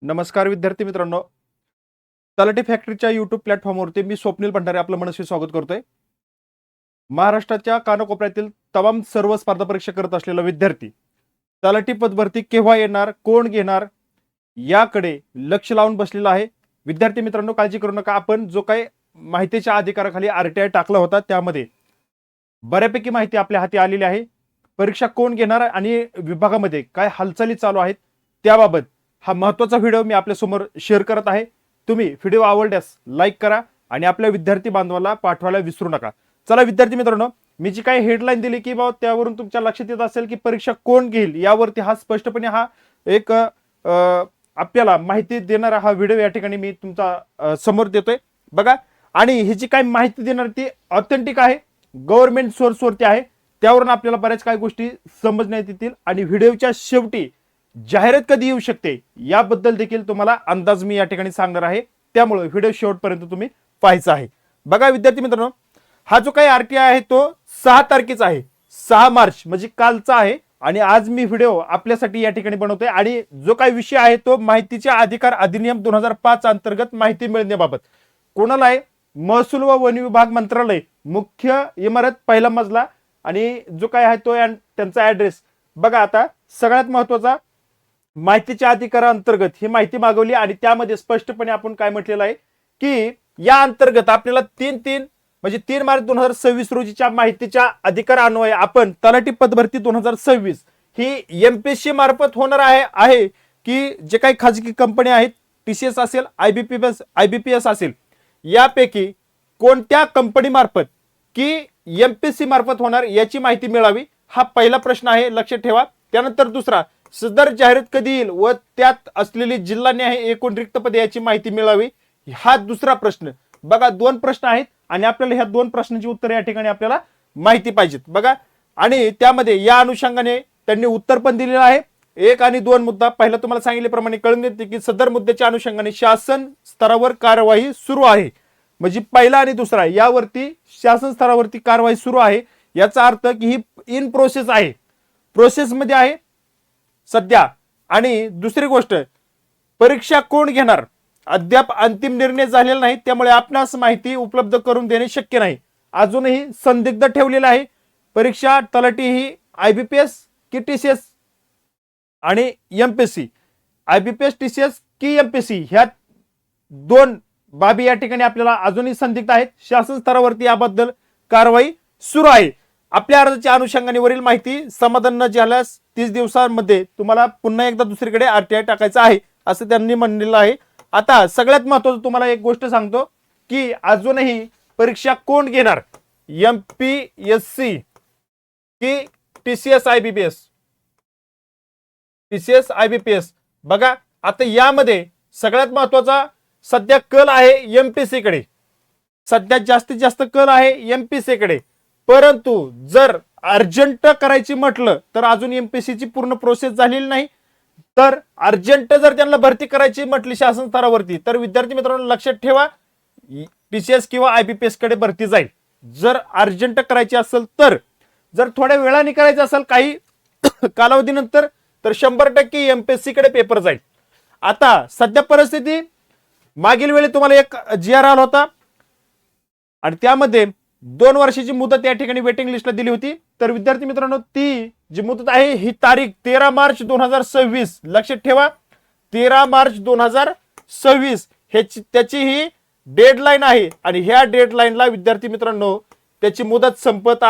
नमस्कार विद्यार्थी मित्रांनो, तलाठी फॅक्टरीच्या युट्यूब प्लॅटफॉर्मवरती मी स्वप्नील भंडारे आपलं मनस्वी स्वागत करतोय. महाराष्ट्राच्या कानाकोपऱ्यातील तमाम सर्व स्पर्धा परीक्षा करत असलेला विद्यार्थी तलाठी पदभरती केव्हा येणार, कोण घेणार याकडे लक्ष लावून बसलेला आहे. विद्यार्थी मित्रांनो, काळजी करू नका. आपण जो काही माहितीच्या अधिकाराखाली RTI टाकला होता त्यामध्ये बऱ्यापैकी माहिती आपल्या हाती आलेली आहे. परीक्षा कोण घेणार आणि विभागामध्ये काय हालचाली चालू आहेत त्याबाबत हा महत्त्वाचा व्हिडिओ मी आपल्या समोर शेअर करत आहे. तुम्ही व्हिडिओ आवडल्यास लाईक करा आणि आपल्या विद्यार्थी बांधवाला पाठवायला विसरू नका. चला विद्यार्थी मित्रांनो, मी जी काही हेडलाईन दिली की बाबा त्यावरून तुमच्या लक्षात येत असेल की परीक्षा कोण घेईल यावरती हा स्पष्टपणे हा एक आपल्याला माहिती देणारा हा व्हिडिओ या ठिकाणी मी तुमचा समोर देतोय बघा. आणि ही जी काही माहिती देणार ती ऑथेंटिक आहे, गव्हर्नमेंट सोर्सवरती आहे. त्यावरून आपल्याला बऱ्याच काही गोष्टी समजण्यात येतील आणि व्हिडिओच्या शेवटी जाहिरात कधी येऊ शकते याबद्दल देखील तुम्हाला अंदाज मी या ठिकाणी सांगणार आहे. त्यामुळे व्हिडिओ शेवटपर्यंत तुम्ही पाहायचा आहे. बघा विद्यार्थी मित्रांनो, हा जो काही RTI आहे तो 6 तारखेचा आहे, 6 मार्च म्हणजे कालचा आहे. आणि आज मी व्हिडिओ आपल्यासाठी या ठिकाणी बनवतोय आणि जो काही विषय आहे तो माहितीच्या अधिकार अधिनियम 2005 अंतर्गत माहिती मिळण्याबाबत. कोणाला आहे? महसूल व वन विभाग मंत्रालय, मुख्य इमारत, पहिला मजला. आणि जो काय आहे तो त्यांचा ऍड्रेस बघा. आता सगळ्यात महत्वाचा, माहितीच्या अधिकारांतर्गत ही माहिती मागवली आणि त्यामध्ये स्पष्टपणे आपण काय म्हटलेलं आहे की या अंतर्गत आपल्याला 3 मार्च 2026 रोजीच्या माहितीच्या अधिकार अन्वये आपण तलाठी पदभरती 2026 ही MPSC मार्फत होणार आहे की जे काही खाजगी कंपनी आहेत, TCS असेल, IBPS असेल, यापैकी कोणत्या कंपनी मार्फत की MPSC मार्फत होणार याची माहिती मिळावी, हा पहिला प्रश्न आहे, लक्षात ठेवा. त्यानंतर दुसरा, सदर जाहिरात कधी येईल व त्यात असलेली जिल्हा न्याय एकूण रिक्त पदे याची माहिती मिळावी, हा दुसरा प्रश्न. बघा 2 प्रश्न आहेत आणि आपल्याला ह्या 2 प्रश्नांची उत्तरे या ठिकाणी आपल्याला माहिती पाहिजेत बघा. आणि त्यामध्ये या अनुषंगाने त्यांनी उत्तर पण दिलेलं आहे. 1 आणि 2 मुद्दा. पहिला तुम्हाला सांगितल्याप्रमाणे कळून येते की सदर मुद्द्याच्या अनुषंगाने शासन स्तरावर कार्यवाही सुरू आहे. म्हणजे पहिला आणि दुसरा यावरती शासन स्तरावरती कारवाई सुरू आहे. याचा अर्थ की ही इन प्रोसेस आहे, प्रोसेसमध्ये आहे सध्या. आणि दुसरी गोष्ट, परीक्षा कोण घेणार अद्याप अंतिम निर्णय झालेला नाही, त्यामुळे आपणास माहिती उपलब्ध करून देणे शक्य नाही. अजूनही संदिग्ध ठेवलेलं आहे. परीक्षा तलाठी ही IBPS की TCS आणि MPSC, IBPS, TCS की MPSC ह्या 2 बाबी या ठिकाणी आपल्याला अजूनही संदिग्ध आहेत. शासन स्तरावरती याबद्दल कारवाई सुरू आहे. आपल्या अर्जाच्या अनुषंगाने वरील माहिती समाधान न झाल्यास 30 दिवसांमध्ये तुम्हाला पुन्हा एकदा दुसरीकडे RTI टाकायचा आहे असं त्यांनी म्हणलेलं आहे. आता सगळ्यात महत्त्वाचं तुम्हाला एक गोष्ट सांगतो की अजूनही परीक्षा कोण घेणार, MPSC की TCS IBPS. बघा आता यामध्ये सगळ्यात महत्त्वाचा सध्या कल आहे MPSC कडे, सध्या जास्तीत जास्त कल आहे MPSC कडे. परंतु जर अर्जंट करायची म्हटलं तर अजून MPSC ची पूर्ण प्रोसेस झालेली नाही. तर अर्जंट जर त्यांना भरती करायची म्हटली शासन स्तरावरती तर विद्यार्थी मित्रांनो लक्षात ठेवा, TCS किंवा IBPS कडे भरती जाईल जर अर्जंट करायची असेल तर. जर थोड्या वेळाने करायचं असेल काही कालावधीनंतर तर 100% MPSC कडे पेपर जाईल. आता सध्या परिस्थिती, मागील वेळी तुम्हाला एक GR आला होता आणि त्यामध्ये 2 वर्षाची मुदत या ठिकाणी वेटिंग लिस्टला दिली होती. तर विद्यार्थी मित्रांनो ती जी मुदत आहे ही तारीख 13 मार्च 2026, लक्षात ठेवा 13 मार्च 2026 त्याची ही डेडलाईन आहे. आणि ह्या डेडलाईनला विद्यार्थी मित्रांनो त्याची मुदत संपत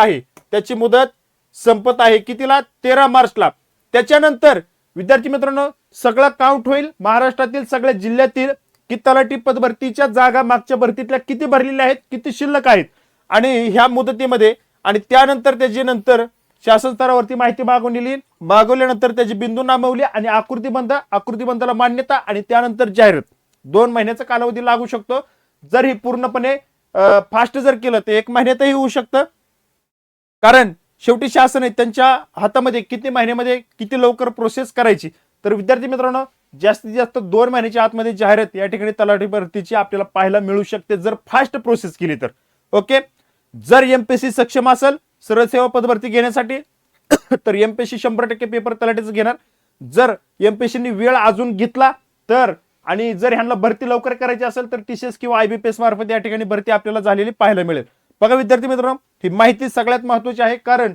आहे कितीला, 13 मार्चला. त्याच्यानंतर विद्यार्थी मित्रांनो सगळं काउंट होईल महाराष्ट्रातील सगळ्या जिल्ह्यातील की तलाठी पदभरतीच्या जागा मागच्या भरतीतल्या किती भरलेल्या आहेत, किती शिल्लक आहेत आणि ह्या मुदतीमध्ये. आणि त्यानंतर त्याच्यानंतर शासन स्तरावरती माहिती मागवल्यानंतर त्याची बिंदू नामवली आणि आकृतीबंधाला मान्यता आणि त्यानंतर जाहिरात. 2 महिन्याचा कालावधी लागू शकतो. जर ही पूर्णपणे फास्ट जर केलं तर 1 महिन्यातही होऊ शकतं, कारण शेवटी शासन आहे त्यांच्या हातामध्ये किती महिन्यामध्ये किती लवकर प्रोसेस करायची. तर विद्यार्थी मित्रांनो जास्तीत जास्त 2 महिन्याच्या आतमध्ये जाहिरात या ठिकाणी तलाठी भरतीची आपल्याला पाहायला मिळू शकते जर फास्ट प्रोसेस केली तर. ओके, जर MPSC सक्षम असेल सरळ सेवा पदभरती घेण्यासाठी तर MPSC 100% पेपर तलाठीच घेणार. जर MPSC वेळ अजून घेतला तर आणि जर ह्यांना भरती लवकर करायची असेल तर टीसीएस किंवा आयबीपीएस मार्फत या ठिकाणी भरती आपल्याला झालेली पाहायला मिळेल. बघा विद्यार्थी मित्रांनो, ही माहिती सगळ्यात महत्त्वाची आहे, कारण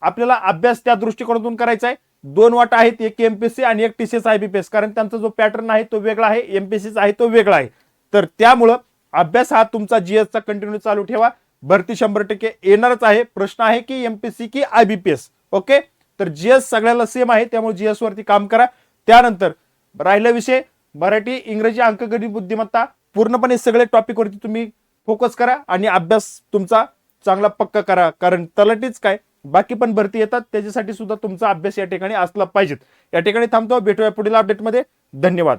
आपल्याला अभ्यास त्या दृष्टिकोनातून करायचा आहे. दोन वाटा आहेत, एक एमपीएससी आणि एक टीसीएस आयबीपीएस, कारण त्यांचा जो पॅटर्न आहे तो वेगळा आहे, एमपीएससीचा आहे तो वेगळा आहे. तर त्यामुळं अभ्यास हा तुमचा जीएसचा कंटिन्यू चालू ठेवा. भरती 100% येणारच आहे. प्रश्न आहे की एमपीएससी की आयबीपीएस. ओके, तर जीएस सगळ्याला सेम आहे, त्यामुळे जीएस वरती काम करा. त्यानंतर राहिला विषय मराठी, इंग्रजी, अंकगणित, बुद्धिमत्ता, पूर्णपणे सगळे टॉपिक वरती तुम्ही फोकस करा आणि अभ्यास तुमचा चांगला पक्का करा, कारण तलाठीच काय बाकी पण भरती येतात, त्याच्यासाठी सुद्धा तुमचा अभ्यास या ठिकाणी असला पाहिजे. या ठिकाणी थांबतो, भेटूया पुढील अपडेटमध्ये. धन्यवाद.